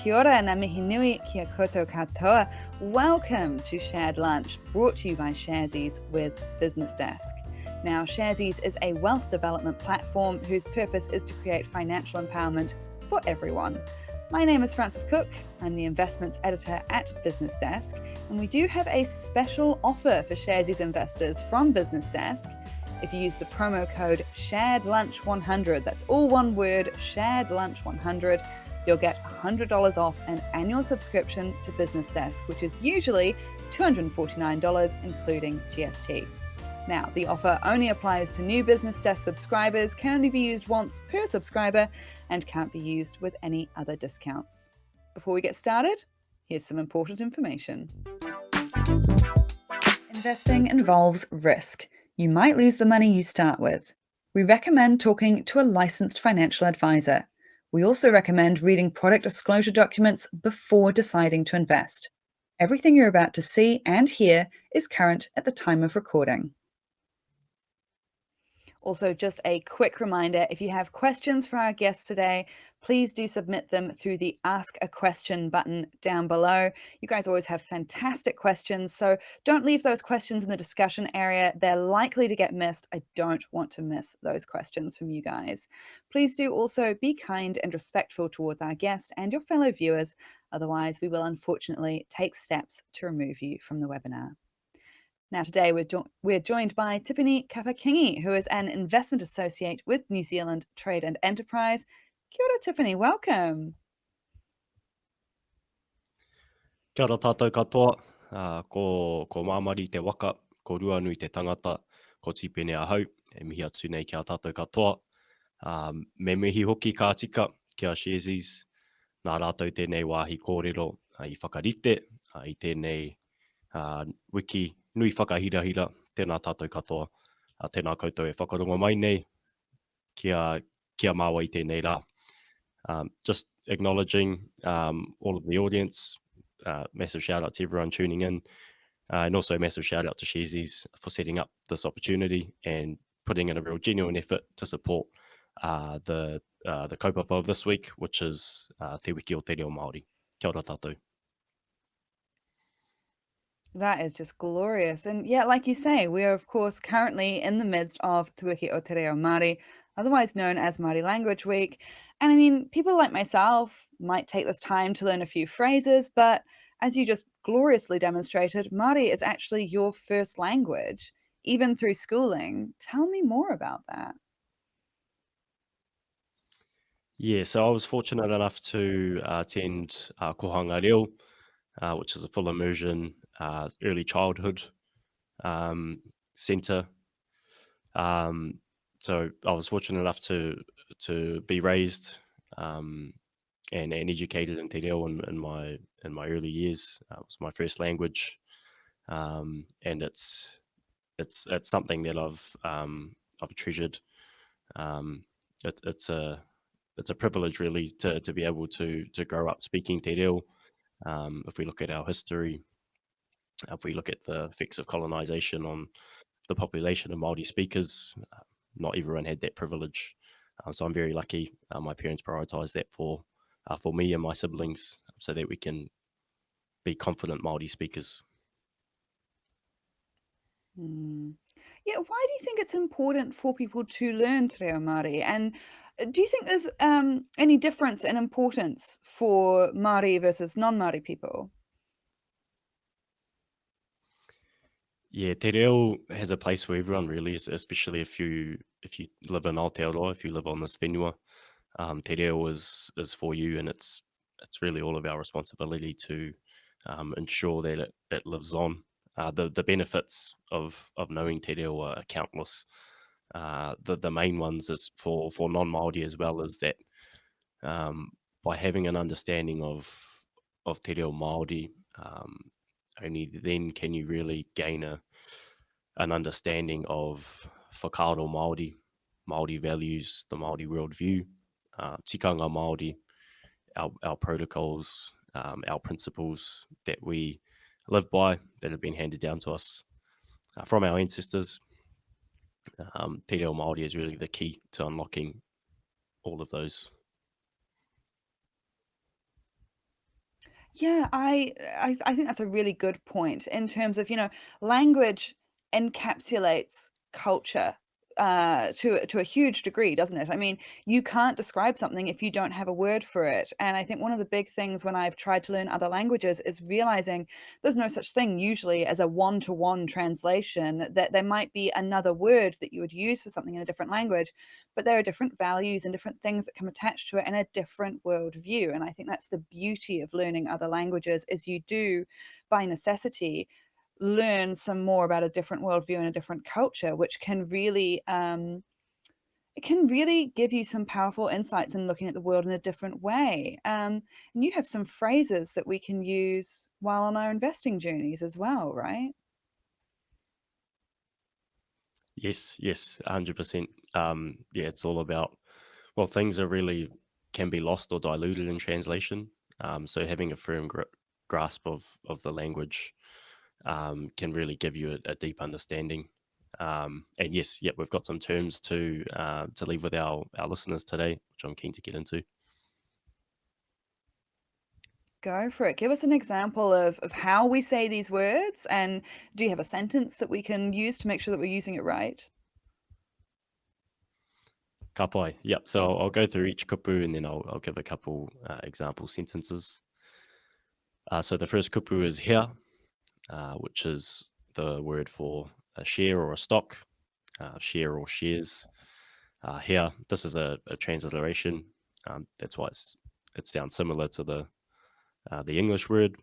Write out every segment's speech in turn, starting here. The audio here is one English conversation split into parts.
Kia ora ngā mihi nui kia koutou katoa. Welcome to Shared Lunch, brought to you by Sharesies with BusinessDesk. Now, Sharesies is a wealth development platform whose purpose is to create financial empowerment for everyone. My name is Frances Cook. I'm the investments editor at BusinessDesk, and we do have a special offer for Sharesies investors from BusinessDesk. If you use the promo code SharedLunch100, that's all one word, SharedLunch100, you'll get $100 off an annual subscription to BusinessDesk, which is usually $249, including GST. Now, the offer only applies to new BusinessDesk subscribers, can only be used once per subscriber, and can't be used with any other discounts. Before we get started, here's some important information. Investing involves risk. You might lose the money you start with. We recommend talking to a licensed financial advisor. We also recommend reading product disclosure documents before deciding to invest. Everything you're about to see and hear is current at the time of recording. Also, just a quick reminder, if you have questions for our guests today, please do submit them through the Ask a Question button down below. You guys always have fantastic questions, so don't leave those questions in the discussion area. They're likely to get missed. I don't want to miss those questions from you guys. Please do also be kind and respectful towards our guest and your fellow viewers. Otherwise, we will unfortunately take steps to remove you from the webinar. Now, today we're joined by Tipene Kapa-Kingi, who is an investment associate with New Zealand Trade and Enterprise. Kia ora, Tipene, welcome. Kia ora tātou katoa, ko Māori te waka, ko Ruanui te tangata, ko Tipene ahau, e mihi atu nei kia tātou katoa. Me mihi hoki ka tika kia Sharesies, nā rātou tēnei wāhi kōrero I whakarite, I tēnei wiki nui whakahirahira, tēnā tātou katoa, tēnā koutou e whakarongo mai nei, kia māua I tēnei rā. Just acknowledging all of the audience, massive shout out to everyone tuning in, and also a massive shout out to Sharesies for setting up this opportunity and putting in a real genuine effort to support the kaupapa of this week, which is Te Wiki o Te Reo Māori. Kia ora tātou. That is just glorious. And yeah, like you say, we are, of course, currently in the midst of Te Wiki o Te Reo Māori, otherwise known as Māori Language Week. And I mean, people like myself might take this time to learn a few phrases, but as you just gloriously demonstrated, Māori is actually your first language, even through schooling. Tell me more about that. Yeah, so I was fortunate enough to attend Kohanga Reo, which is a full immersion early childhood centre. So I was fortunate enough to be raised and educated in Te Reo in my early years. It was my first language, and it's something that I've treasured. It's a privilege really to be able to grow up speaking Te Reo. If we look at our history, if we look at the effects of colonization on the population of Māori speakers, not everyone had that privilege. So I'm very lucky. My parents prioritised that for me and my siblings so that we can be confident Māori speakers. Yeah, why do you think it's important for people to learn Te Reo Māori? And do you think there's any difference in importance for Māori versus non-Māori people? Yeah, Te Reo has a place for everyone really, especially if you live in Aotearoa, if you live on this whenua. Te Reo is for you, and it's really all of our responsibility to ensure that it lives on. The benefits of knowing Te Reo are countless. The main ones is for non-Māori as well, is that by having an understanding of Te Reo Māori, only then can you really gain an understanding of whakaaro Māori values, the Māori worldview, tikanga Māori, our protocols, our principles that we live by, that have been handed down to us from our ancestors. Te Reo Māori is really the key to unlocking all of those. Yeah, I think that's a really good point in terms of, language encapsulates culture to a huge degree, doesn't it? I mean, you can't describe something if you don't have a word for it. And I think one of the big things when I've tried to learn other languages is realizing there's no such thing usually as a one-to-one translation, that there might be another word that you would use for something in a different language, but there are different values and different things that come attached to it and a different worldview. And I think that's the beauty of learning other languages, is you do, by necessity, learn some more about a different worldview and a different culture, which can really it can really give you some powerful insights in looking at the world in a different way. And you have some phrases that we can use while on our investing journeys as well, right? Yes, 100%. Yeah, it's all about, well, things are really can be lost or diluted in translation. So having a firm grasp of the language can really give you a deep understanding. And yes, we've got some terms to leave with our listeners today, which I'm keen to get into. Go for it. Give us an example of how we say these words, and do you have a sentence that we can use to make sure that we're using it right? Kapai. Yep. So I'll go through each kupu and then I'll give a couple example sentences. So the first kupu is here, which is the word for a share or a stock, share or shares. Here, this is a transliteration. That's why it sounds similar to the English word.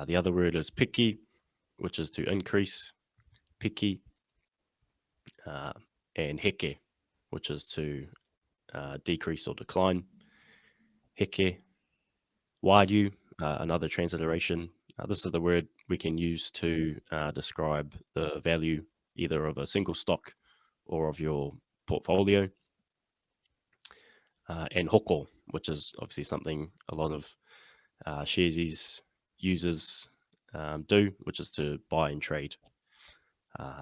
The other word is piki, which is to increase, piki, and heke, which is to decrease or decline. Heke, waiu, another transliteration. This is the word we can use to describe the value either of a single stock or of your portfolio. And hoko, which is obviously something a lot of Sharesies users do, which is to buy and trade.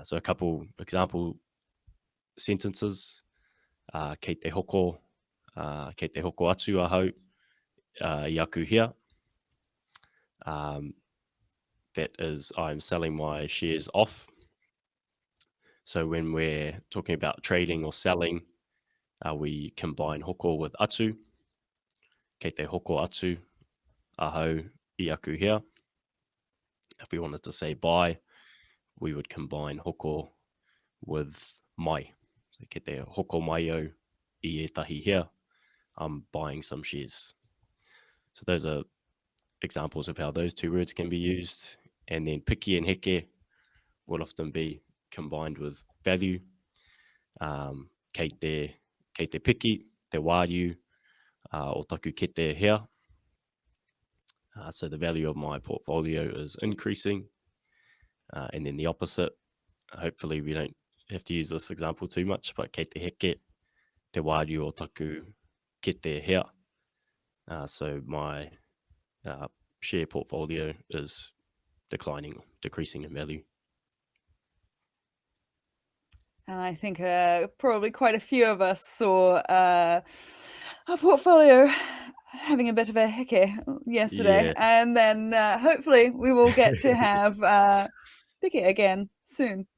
So a couple example sentences. Kei te hoko atu ahau I aku here. That is, I'm selling my shares off. So when we're talking about trading or selling, we combine hoko with atu. Kei te hoko atu ahau I aku here. If we wanted to say buy, we would combine hoko with mai. So kei te hoko mai au I etahi here. I'm buying some shares. So those are examples of how those two words can be used. And then piki and heke will often be combined with value. Kei te piki, te wāriu, o taku kete here. So the value of my portfolio is increasing. And then the opposite, hopefully we don't have to use this example too much, but kei te heke, te wāriu o taku kete here. So my share portfolio is declining, decreasing in value. And I think probably quite a few of us saw our portfolio having a bit of a hickey yesterday. Yeah. And then hopefully we will get to have hickey again soon.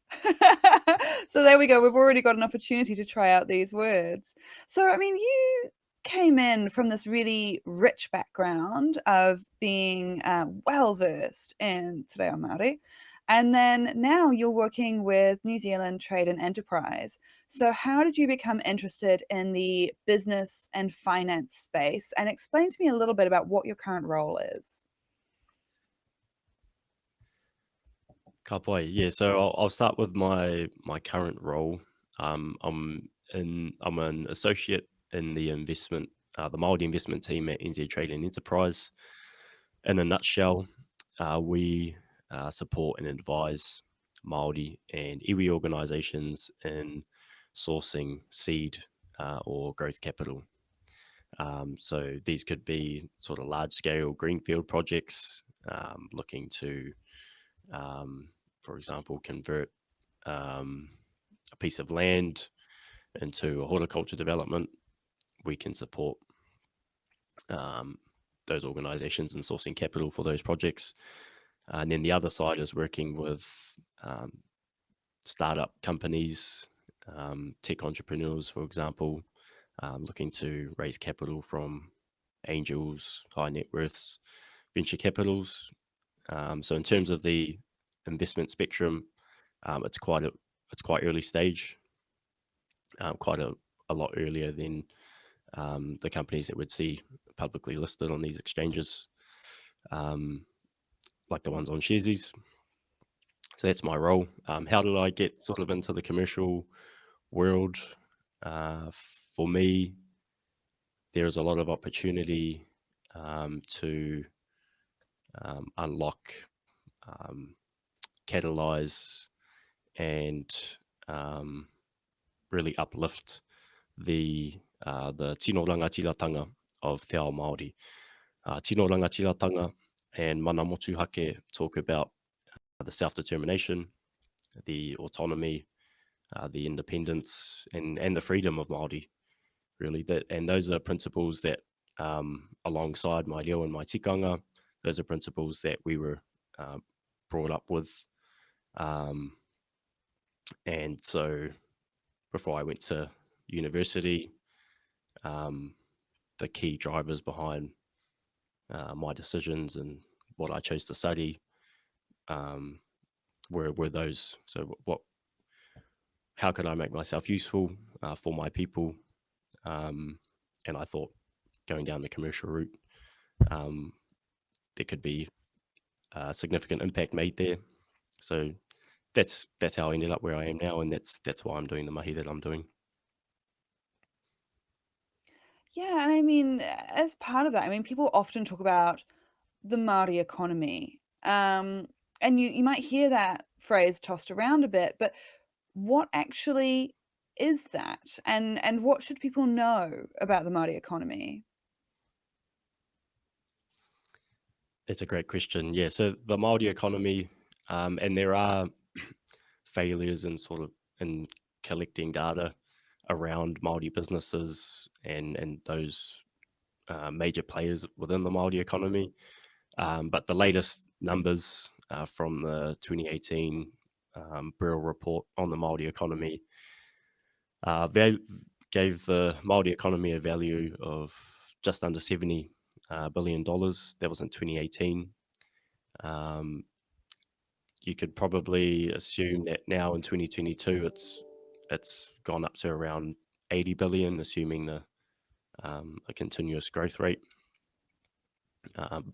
So there we go. We've already got an opportunity to try out these words. So, I mean, you came in from this really rich background of being well-versed in Te Ao Māori. And then now you're working with New Zealand Trade and Enterprise. So how did you become interested in the business and finance space? And explain to me a little bit about what your current role is. Kapai. Yeah, so I'll start with my current role. I'm an associate in the Maori investment team at NZ Trade and Enterprise. In a nutshell, we support and advise Maori and iwi organisations in sourcing seed or growth capital. So these could be sort of large-scale greenfield projects looking to, for example, convert a piece of land into a horticulture development. We can support those organizations and sourcing capital for those projects. And then the other side is working with startup companies, tech entrepreneurs, for example, looking to raise capital from angels, high net worths, venture capitals. So in terms of the investment spectrum, it's quite early stage, quite a lot earlier than the companies that would see publicly listed on these exchanges, like the ones on Sharesies. So that's my role. How did I get sort of into the commercial world? For me, there is a lot of opportunity to unlock, catalyze, and really uplift the tino rangatiratanga of Te Ao Māori. Tino rangatiratanga and mana motu hake talk about the self-determination, the autonomy, the independence, and the freedom of Māori, really. And those are principles that, alongside my reo and my tikanga, those are principles that we were brought up with. And so before I went to university, the key drivers behind my decisions and what I chose to study were those. So how could I make myself useful for my people? And I thought going down the commercial route, there could be a significant impact made there. So that's how I ended up where I am now, and that's why I'm doing the mahi that I'm doing. Yeah, and I mean, as part of that, I mean, people often talk about the Maori economy, and you might hear that phrase tossed around a bit, but what actually is that, and what should people know about the Maori economy? That's a great question. Yeah, so the Maori economy, and there are failures in sort of in collecting data around Maori businesses and those major players within the Maori economy. But the latest numbers from the 2018 Bureau report on the Maori economy gave the Maori economy a value of just under $70 billion. That was in 2018. You could probably assume that now in 2022 it's gone up to around 80 billion, assuming a continuous growth rate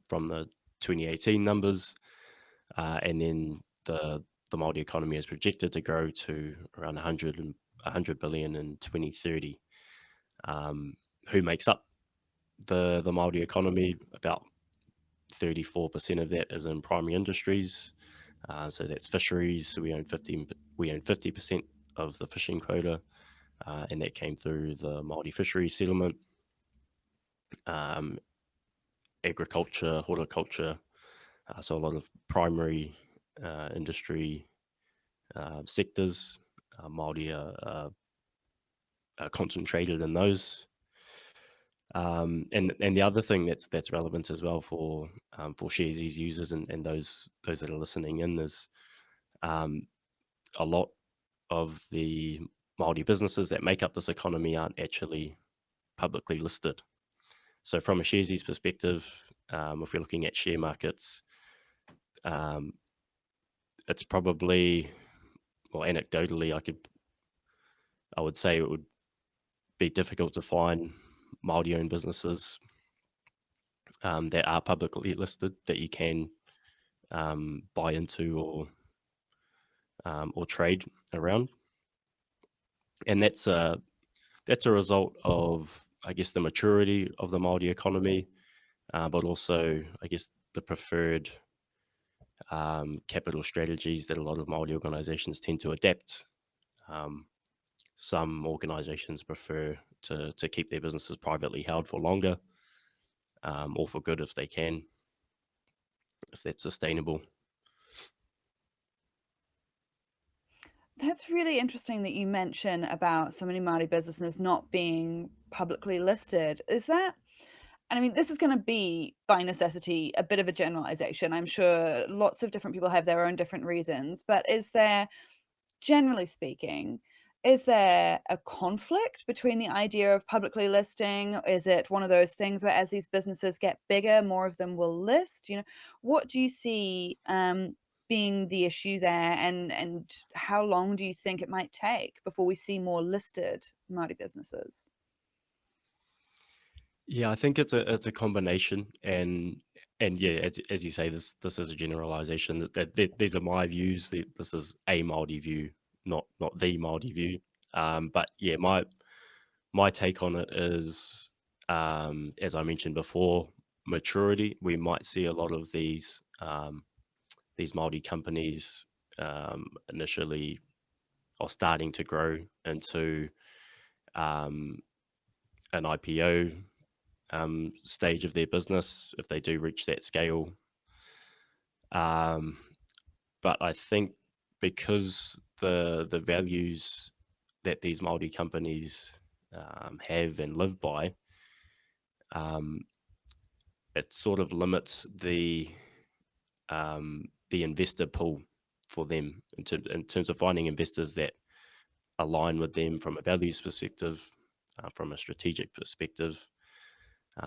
from the 2018 numbers, and then the Māori economy is projected to grow to around 100 billion in 2030. Who makes up the Māori economy? About 34% of that is in primary industries. So that's fisheries. So we own 50% of the fishing quota, and that came through the Māori fisheries settlement. Agriculture, horticulture, so a lot of primary industry sectors. Māori are concentrated in those. And the other thing that's relevant as well for Sharesies users and those that are listening in is a lot of the Māori businesses that make up this economy aren't actually publicly listed. So from a Sharesies perspective, if we're looking at share markets, it's probably, well, anecdotally, I would say it would be difficult to find Māori-owned businesses that are publicly listed that you can buy into or trade around, and that's a result of, I guess, the maturity of the Māori economy, but also, I guess, the preferred capital strategies that a lot of Māori organisations tend to adapt. Some organisations prefer to keep their businesses privately held for longer, or for good if they can, if that's sustainable. That's really interesting that you mention about so many Māori businesses not being publicly listed. Is that, And I mean, this is going to be by necessity a bit of a generalization. I'm sure lots of different people have their own different reasons, but is there, generally speaking, is there a conflict between the idea of publicly listing? Is it one of those things where as these businesses get bigger, more of them will list? What do you see being the issue there, and how long do you think it might take before we see more listed Māori businesses? Yeah, I think it's a combination, and yeah, as you say, this is a generalization. That these are my views. This is a Māori view, not the Māori view. But yeah, my take on it is, as I mentioned before, maturity. We might see a lot of these Māori companies initially or starting to grow into um, an IPO stage of their business if they do reach that scale. Um, but I think because the values that these Māori companies have and live by, um, it sort of limits the investor pool for them in terms of finding investors that align with them from a values perspective, from a strategic perspective,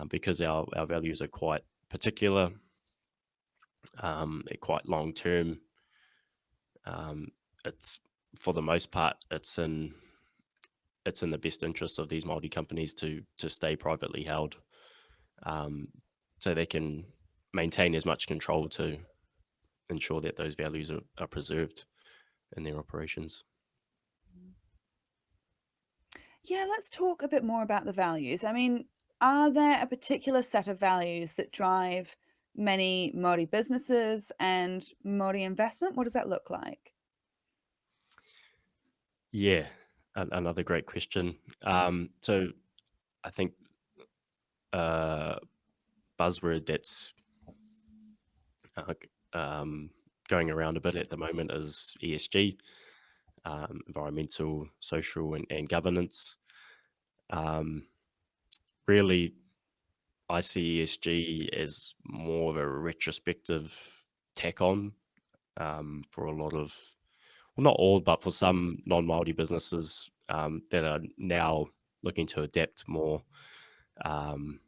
because our values are quite particular, quite long term. It's for the most part, it's in the best interest of these Māori companies to stay privately held, so they can maintain as much control to ensure that those values are preserved in their operations. Yeah, let's talk a bit more about the values. I mean, are there a particular set of values that drive many Māori businesses and Māori investment? What does that look like? Yeah, another great question. So I think a buzzword that's uh, going around a bit at the moment is ESG, environmental, social, and governance. Um, Really, I see ESG as more of a retrospective tack on for a lot of, well, not all, but for some non-Māori businesses that are now looking to adapt more um,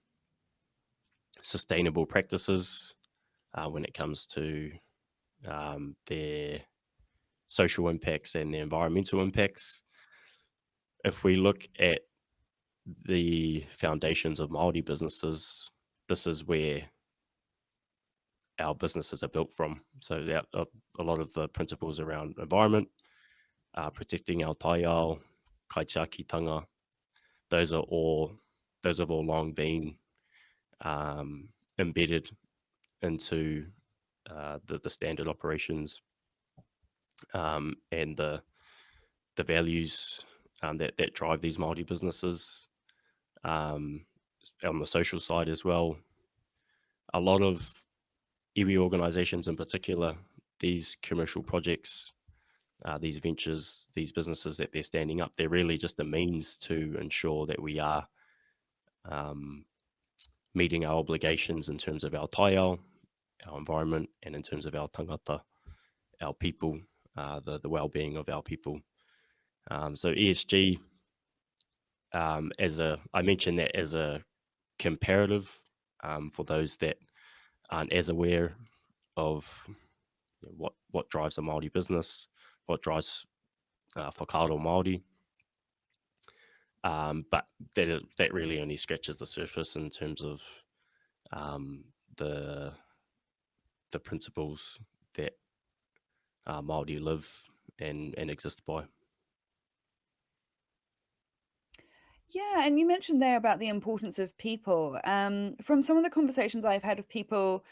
sustainable practices when it comes to their social impacts and their environmental impacts. If we look at the foundations of Māori businesses, this is where our businesses are built from. So that, a lot of the principles around environment, protecting our taiao, kaitiakitanga, those are all those have all long been embedded into the standard operations and the values that drive these Māori businesses. On the social side as well, a lot of iwi organisations in particular, these commercial projects, these ventures, these businesses that they're standing up, they're really just a means to ensure that we are meeting our obligations in terms of our taiao, our environment, and in terms of our tangata, our people, the well-being of our people. So ESG, I mentioned that as a comparative for those that aren't as aware of what drives a Māori business, what drives Whakaaro Māori. But that really only scratches the surface in terms of the principles that Māori live and exist by. Yeah, and you mentioned there about the importance of people. From some of the conversations I've had with people,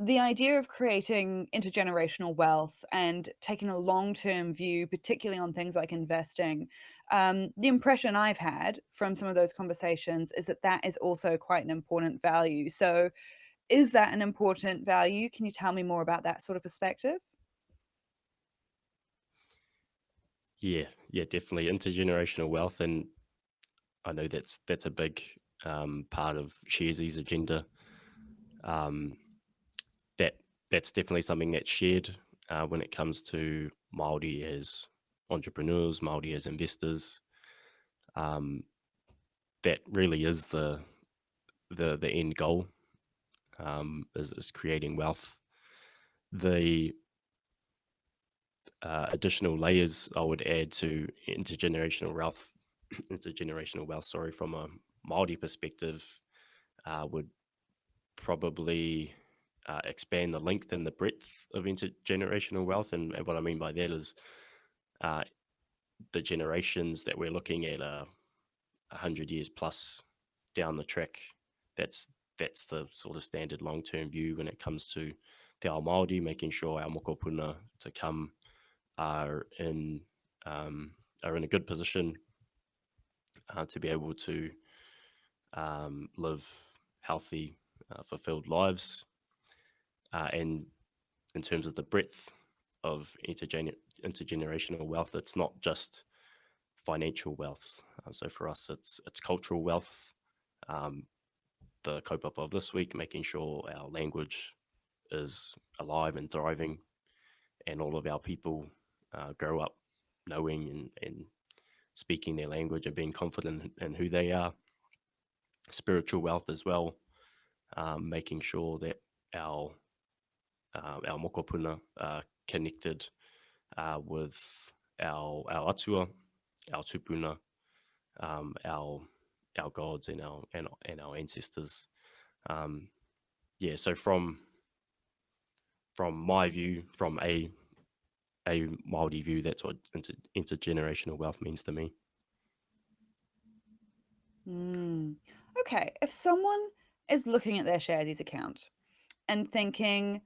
the idea of creating intergenerational wealth and taking a long-term view, particularly on things like investing, the impression I've had from some of those conversations is that that is also quite an important value. So, is that an important value? Can you tell me more about that sort of perspective? Yeah, definitely intergenerational wealth, and I know that's a big part of Sharesies' agenda. That's definitely something that's shared when it comes to Māori as entrepreneurs, Māori as investors. That really is the end goal, is creating wealth. The additional layers I would add to intergenerational wealth, from a Māori perspective, would probably expand the length and the breadth of intergenerational wealth. And what I mean by that is the generations that we're looking at are 100 years plus down the track. That's the sort of standard long-term view when it comes to Te Ao Māori, making sure our mokopuna to come are in a good position to be able to live healthy, fulfilled lives. And in terms of the breadth of intergenerational wealth, it's not just financial wealth. So for us, it's cultural wealth. The kaupapa of this week, making sure our language is alive and thriving, and all of our people grow up knowing and speaking their language and being confident in who they are. Spiritual wealth as well, making sure that our mokopuna are connected with our atua, our tupuna, our gods and our ancestors. So from my view, from a Māori view, that's what intergenerational wealth means to me. Okay, if someone is looking at their Sharesies account and thinking,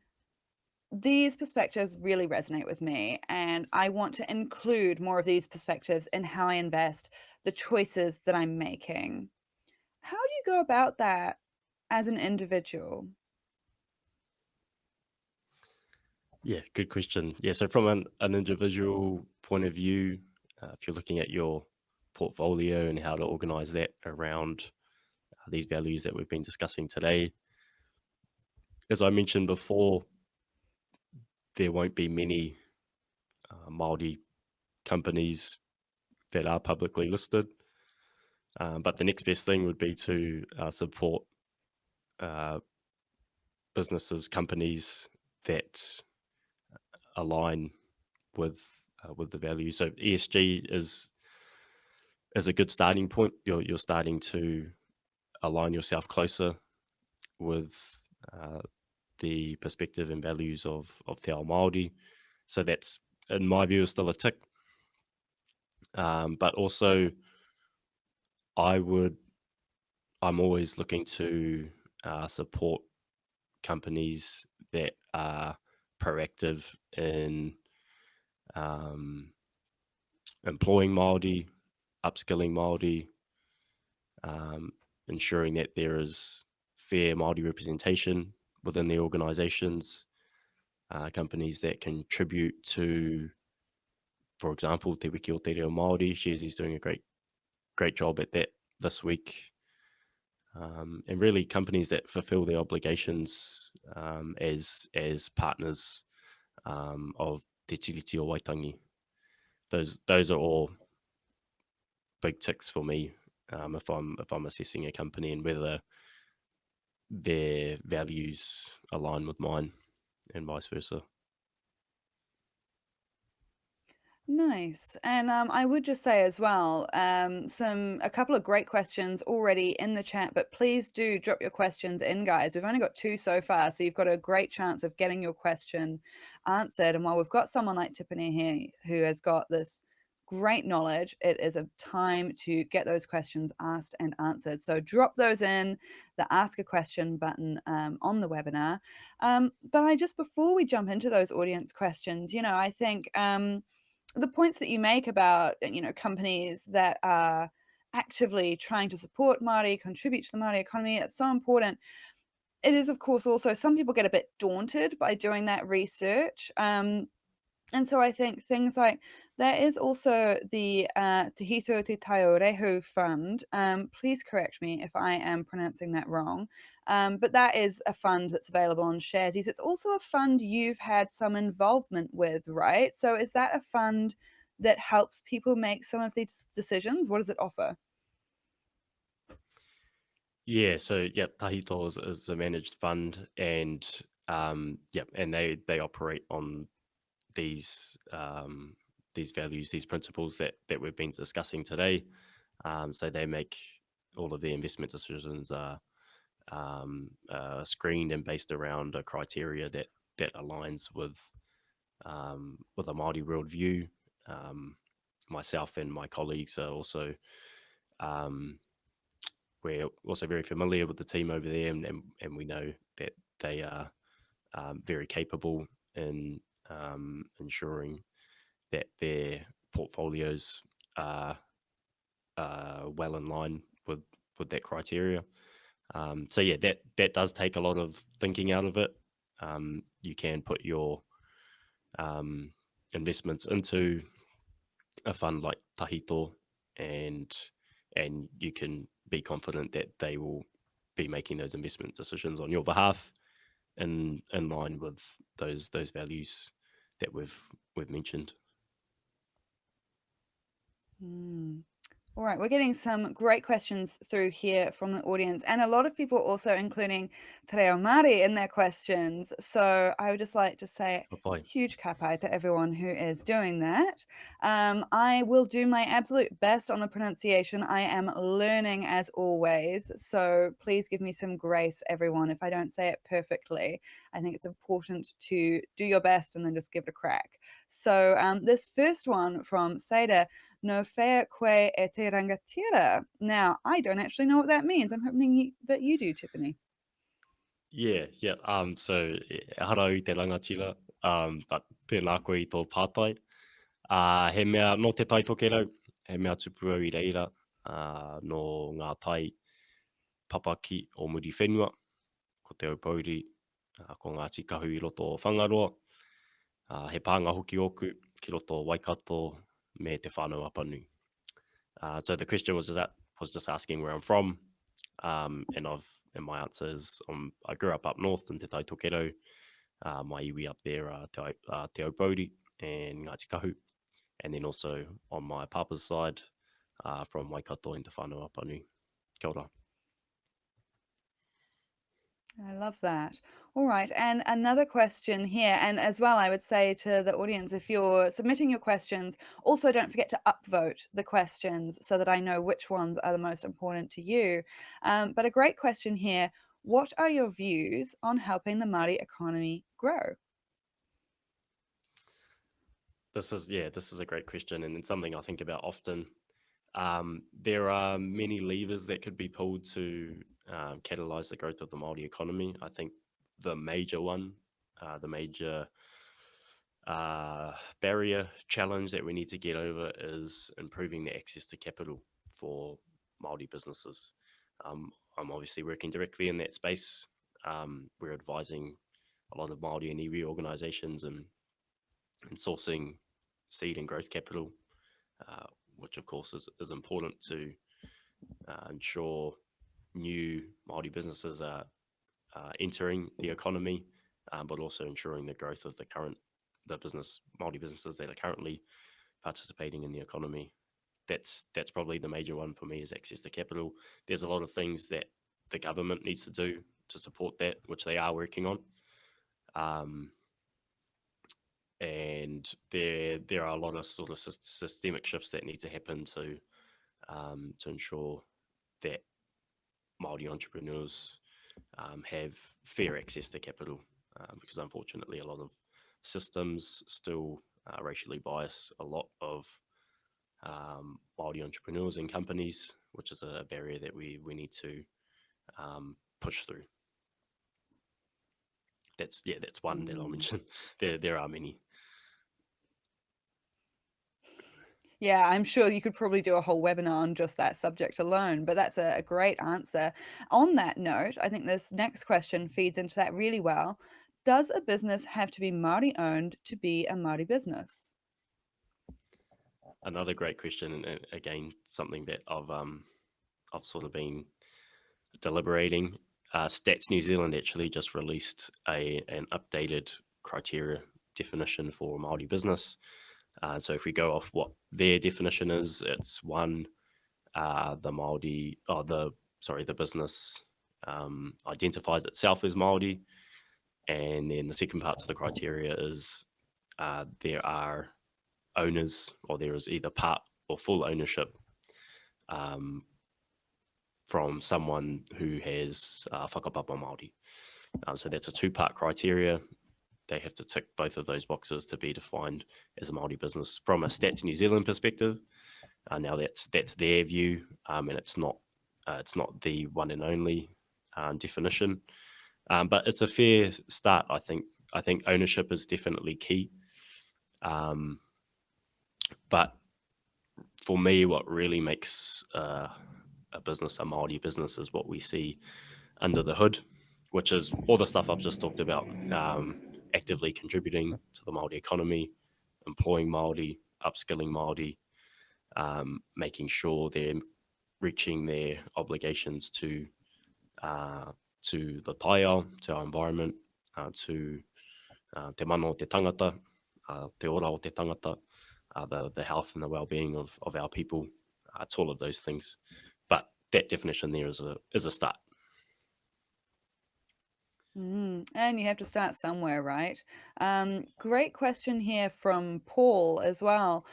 these perspectives really resonate with me, and I want to include more of these perspectives in how I invest, the choices that I'm making, how do you go about that as an individual? Yeah, good question. Yeah, so from an individual point of view, if you're looking at your portfolio and how to organize that around these values that we've been discussing today, as I mentioned before, there won't be many Māori companies that are publicly listed, but the next best thing would be to support businesses, companies that align with the values. So ESG is a good starting point. You're starting to align yourself closer with the perspective and values of Te Ao Māori. So that's, in my view, is still a tick. But also, I'm always looking to support companies that are proactive in employing Māori, upskilling Māori, ensuring that there is fair Māori representation within the organisations, companies that contribute to, for example, Te Wiki o Te Reo Māori. Sharesies doing a great job at that this week. And really companies that fulfill their obligations as partners of Te Tiriti o Waitangi. Those are all big ticks for me if I'm assessing a company and whether their values align with mine and vice versa. Nice. And I would just say as well, a couple of great questions already in the chat, but please do drop your questions in, guys. We've only got 2 so far, so you've got a great chance of getting your question answered. And while we've got someone like Tipene here who has got this great knowledge, it is a time to get those questions asked and answered. So drop those in the ask a question button on the webinar. But before we jump into those audience questions, I think the points that you make about, companies that are actively trying to support Māori, contribute to the Maori economy, it's so important. It is, of course, also some people get a bit daunted by doing that research. And so I think things like There is also the Te Hito Te Taio Rehu Fund. Please correct me if I am pronouncing that wrong. But that is a fund that's available on Sharesies. It's also a fund you've had some involvement with, right? So is that a fund that helps people make some of these decisions? What does it offer? Yeah, so yeah, Tahito is a managed fund, and and they operate on these values, these principles that we've been discussing today. So they make all of their investment decisions are screened and based around a criteria that aligns with a Māori worldview. Myself and my colleagues are also we're also very familiar with the team over there, and we know that they are very capable in ensuring that their portfolios are well in line with that criteria. So yeah, that does take a lot of thinking out of it. You can put your investments into a fund like Tahito, and you can be confident that they will be making those investment decisions on your behalf in line with those values that we've mentioned. All right, we're getting some great questions through here from the audience, and a lot of people also including Te Ao Māori in their questions. So I would just like to say Papai. huge kapai to everyone who is doing that. I will do my absolute best on the pronunciation. I am learning as always, so please give me some grace, everyone, if I don't say it perfectly. I think it's important to do your best and then just give it a crack. So this first one from Seda, no whea koe e te rangatira. Now, I don't actually know what that means. I'm hoping that you do, Tipene. Yeah, yeah. So harau I te rangatira, but tēnā koe I tō pātai. He mea no te tai toke rau, he mea tupu au I reira no ngā tai papaki o muri whenua, ko te Aupōuri, ko Ngāti Kahu I roto o Whaingaroa, he pānga hoki oku ki roto o Waikato me te Whānau Apanui. So the question was just asking where I'm from, and my answer is I grew up north in Te Tai Tokerau. My iwi up there are Te Aupōuri and Ngāti Kahu, and then also on my papa's side from Waikato and Te Whānau Apanui. Kia ora. I love that. All right. And another question here. And as well, I would say to the audience, if you're submitting your questions, also don't forget to upvote the questions so that I know which ones are the most important to you. But a great question here. What are your views on helping the Maori economy grow? This is a great question, and it's something I think about often. There are many levers that could be pulled to catalyze the growth of the Maori economy. I think the major one, the major barrier challenge that we need to get over is improving the access to capital for Maori businesses. I'm obviously working directly in that space. We're advising a lot of Maori and iwi organisations and sourcing seed and growth capital, which of course is important to ensure new Maori businesses are entering the economy, but also ensuring the growth of Maori businesses that are currently participating in the economy. That's probably the major one for me, is access to capital. There's a lot of things that the government needs to do to support that, which they are working on. And there are a lot of sort of systemic shifts that need to happen to ensure that Māori entrepreneurs have fair access to capital, because unfortunately a lot of systems still racially bias a lot of Māori entrepreneurs and companies, which is a barrier that we need to push through. That's one that I'll mention. There are many. Yeah, I'm sure you could probably do a whole webinar on just that subject alone, but that's a great answer. On that note, I think this next question feeds into that really well. Does a business have to be Māori owned to be a Māori business? Another great question, and again, something that I've sort of been deliberating. Stats New Zealand actually just released an updated criteria definition for Māori business. So if we go off what their definition is, it's one, the Māori, the business identifies itself as Māori, and then the second part to the criteria is there are owners, or there is either part or full ownership from someone who has whakapapa Māori. So that's a two-part criteria. They have to tick both of those boxes to be defined as a Māori business from a Stats New Zealand perspective. Now that's their view, and it's not the one and only definition, but it's a fair start. I think ownership is definitely key, but for me, what really makes a business a Māori business is what we see under the hood, which is all the stuff I've just talked about. Actively contributing to the Maori economy, employing Māori, upskilling Māori, making sure they're reaching their obligations to the tai ao, to our environment, to te mana o te tangata, te ora o te tangata, the health and the well-being of our people. It's all of those things. But that definition there is a start. And you have to start somewhere, right? Great question here from Paul as well.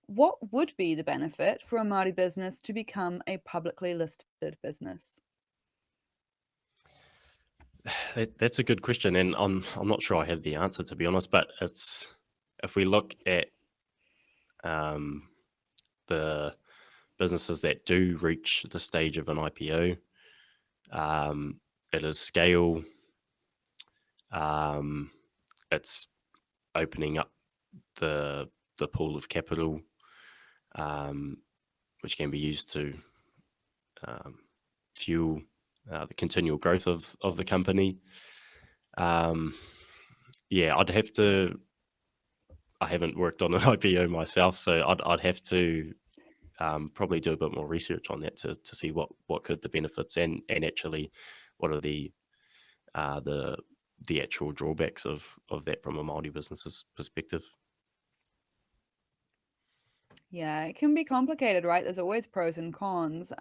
What would be the benefit for a Māori business to become a publicly listed business? That's a good question, and I'm not sure I have the answer, to be honest. But it's, if we look at the businesses that do reach the stage of an IPO, it is scale. It's opening up the pool of capital, which can be used to fuel the continual growth of the company. I haven't worked on an IPO myself, so I'd have to probably do a bit more research on that to see what could the benefits and actually what are the actual drawbacks of that from a Māori business's perspective. Yeah, it can be complicated, right? There's always pros and cons.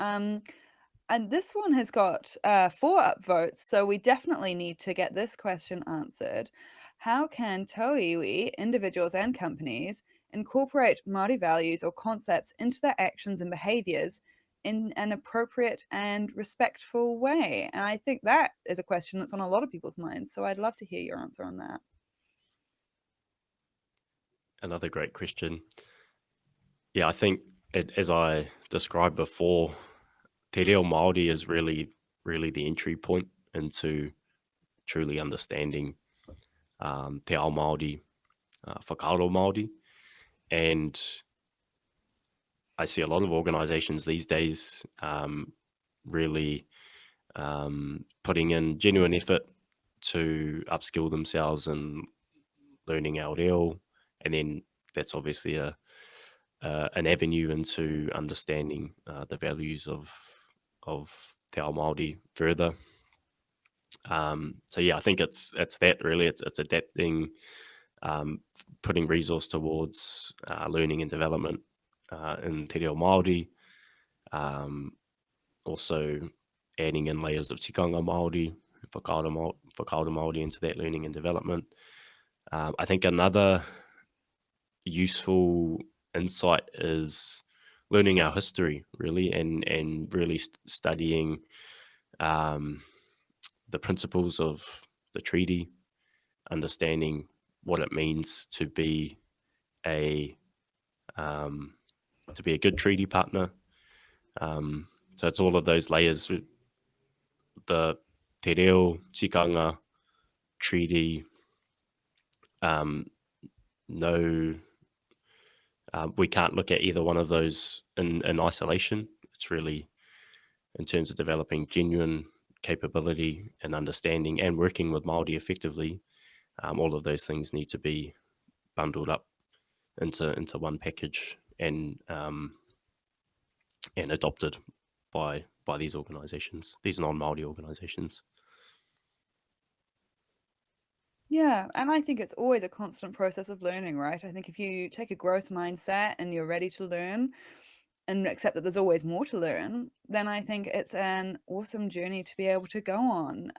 And this one has got 4 upvotes, so we definitely need to get this question answered. How can tauiwi, individuals and companies, incorporate Māori values or concepts into their actions and behaviours in an appropriate and respectful way? And I think that is a question that's on a lot of people's minds, so I'd love to hear your answer on that. Another great question. Yeah, I think as I described before, Te Reo Māori is really the entry point into truly understanding Te Ao Māori, Whakaaro Māori. And I see a lot of organizations these days really putting in genuine effort to upskill themselves and learning our reo, and then that's obviously an avenue into understanding the values of Te Ao Māori further. So yeah, I think it's that really. It's adapting, putting resource towards learning and development in Te Reo Māori. Also adding in layers of tikanga Māori, whakaaro Māori into that learning and development. I think another useful insight is learning our history, really, and really studying the principles of the treaty, understanding what it means to be a good treaty partner. So it's all of those layers. The te reo, tikanga, treaty. We can't look at either one of those in isolation. It's really in terms of developing genuine capability and understanding and working with Māori effectively. All of those things need to be bundled up into one package and adopted by these organisations, these non-Māori organisations. Yeah, and I think it's always a constant process of learning, right? I think if you take a growth mindset and you're ready to learn and accept that there's always more to learn, then I think it's an awesome journey to be able to go on.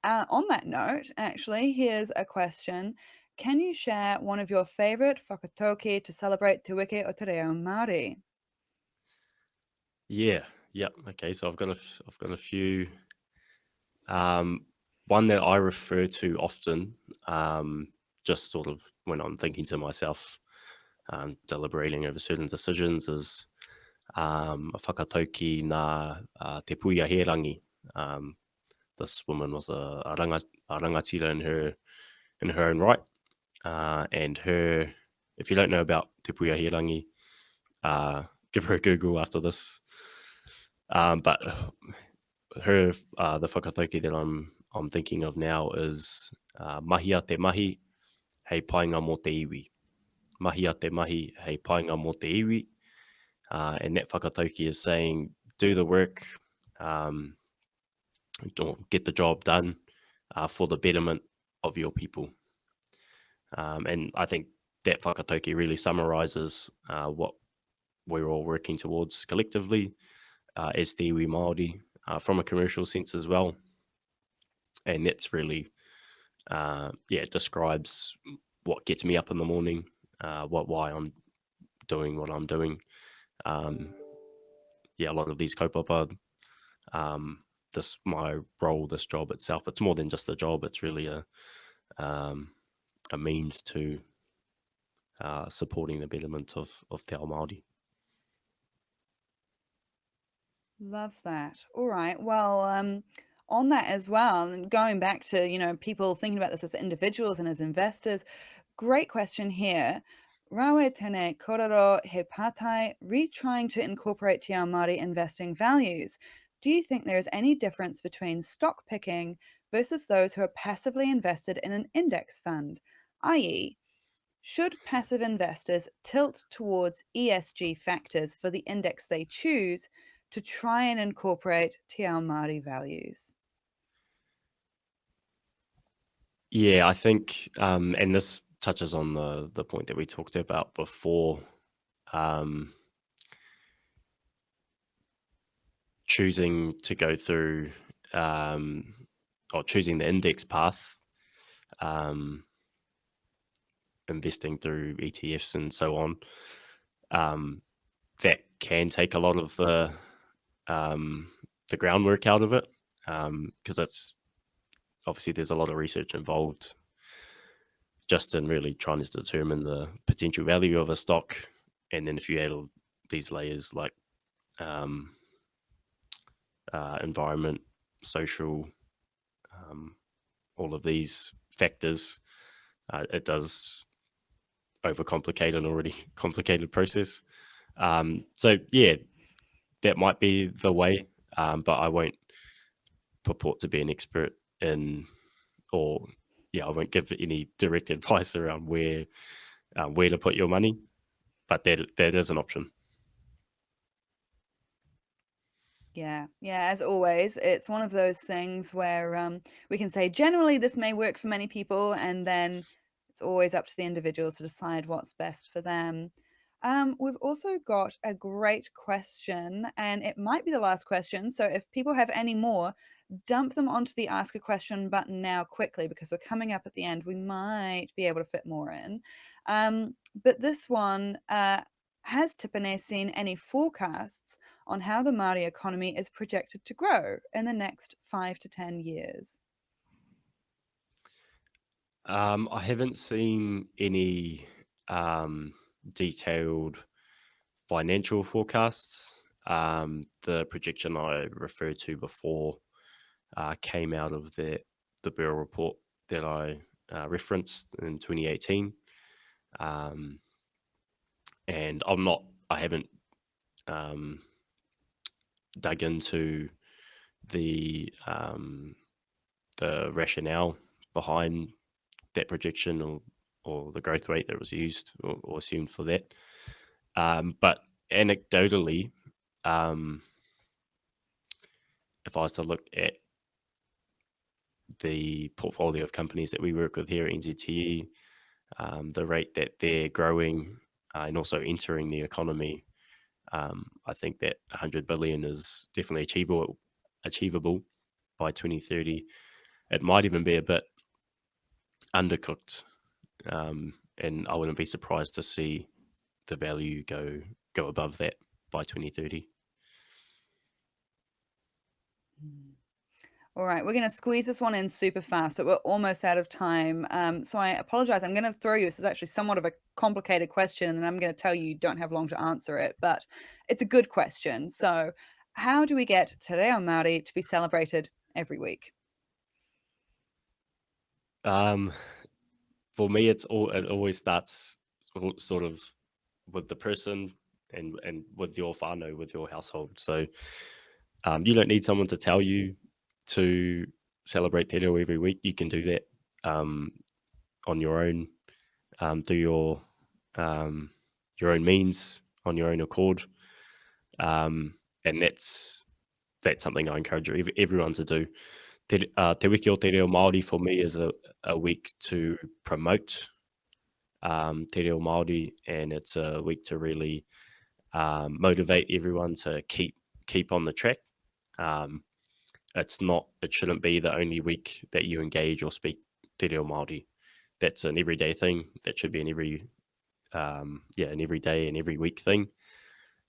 On that note, actually, here's a question. Can you share one of your favorite whakatauki to celebrate Te Wiki o Te Reo Māori? Yeah, okay, so I've got a few. One that I refer to often, just sort of when I'm thinking to myself, deliberating over certain decisions, is a whakatauki nā te puia herangi. This woman was a rangatira in her own right, and her. If you don't know about te puia herangi, give her a Google after this. But her the whakatauki that I'm thinking of now is mahia te mahi hei painga mō te iwi. Mahia te mahi hei painga mō te iwi. And that whakatauki is saying, do the work, get the job done for the betterment of your people. And I think that whakatauki really summarises what we're all working towards collectively as Te Iwi Māori, from a commercial sense as well. And that's really, it describes what gets me up in the morning, why I'm doing what I'm doing. A lot of these kaupapa, my role, this job itself, it's more than just a job. It's really a means to supporting the betterment of Te Ao Māori. Love that. All right. Well, on that as well, and going back to, people thinking about this as individuals and as investors, great question here. Rawe tēnei korero he pātai retrying to incorporate Te Ao Māori investing values. Do you think there is any difference between stock picking versus those who are passively invested in an index fund, i.e., should passive investors tilt towards ESG factors for the index they choose to try and incorporate Te Ao Māori values? Yeah, I think, and this touches on the point that we talked about before, choosing to go through, or choosing the index path, investing through ETFs and so on, that can take a lot of the groundwork out of it, because that's obviously there's a lot of research involved just in really trying to determine the potential value of a stock. And then if you add all these layers like environment, social, all of these factors, it does overcomplicate an already complicated process. So yeah, that might be the way, but I won't purport to be an expert in, or I won't give any direct advice around where to put your money, but that is an option. Yeah, as always, it's one of those things where we can say generally this may work for many people, and then it's always up to the individuals to decide what's best for them. We've also got a great question, and it might be the last question. So if people have any more, dump them onto the Ask a Question button now quickly, because we're coming up at the end. We might be able to fit more in. But this one, has Tipene seen any forecasts on how the Maori economy is projected to grow in the next 5 to 10 years? I haven't seen any detailed financial forecasts. The projection I referred to before came out of the Bureau report that I referenced in 2018. And I haven't dug into the rationale behind that projection or the growth rate that was used or assumed for that. But anecdotally, if I was to look at the portfolio of companies that we work with here at NZTE, the rate that they're growing and also entering the economy, I think that 100 billion is definitely achievable by 2030. It might even be a bit undercooked, and I wouldn't be surprised to see the value go above that by 2030. All right, we're going to squeeze this one in super fast, but we're almost out of time. So I apologize. I'm going to throw you. This is actually somewhat of a complicated question, and then I'm going to tell you don't have long to answer it, but it's a good question. So how do we get Te Ao Māori to be celebrated every week? For me, it always starts sort of with the person and with your whānau, with your household. So you don't need someone to tell you to celebrate Te Reo every week. You can do that on your own, through your own means, on your own accord, and that's something I encourage everyone to do. Te Wiki o Te Reo Māori for me is a week to promote Te Reo Māori, and it's a week to really motivate everyone to keep on the track. It shouldn't be the only week that you engage or speak Te Reo Māori. That's an everyday thing. That should be an everyday and every week thing.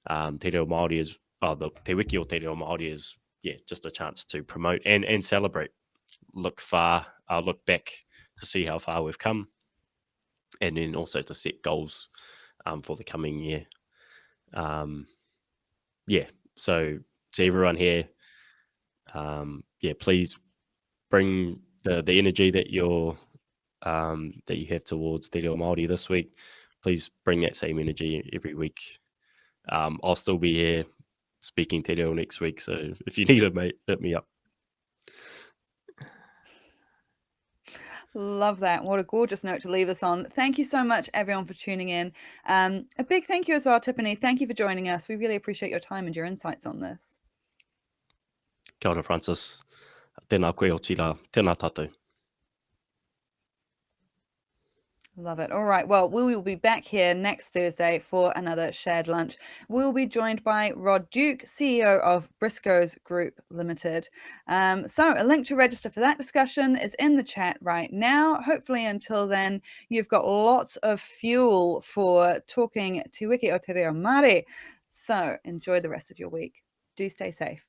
Te Reo Māori is, the Te Wiki o Te Reo Māori is, just a chance to promote and celebrate. Look back to see how far we've come, and then also to set goals for the coming year. So to everyone here, please bring the energy that you have towards Te Reo Māori this week. Please bring that same energy every week. I'll still be here speaking Te Reo next week, so if you need it, mate, hit me up. Love that. What a gorgeous note to leave us on. Thank you so much, everyone, for tuning in. A big thank you as well, Tipene. Thank you for joining us. We really appreciate your time and your insights on this. Kia ora, Francis. Tēnā koe o tira. Tēnā tātou. Love it. All right. Well, we will be back here next Thursday for another shared lunch. We'll be joined by Rod Duke, CEO of Briscoes Group Limited. So a link to register for that discussion is in the chat right now. Hopefully until then, you've got lots of fuel for talking Te Wiki o Te Reo Māori. So enjoy the rest of your week. Do stay safe.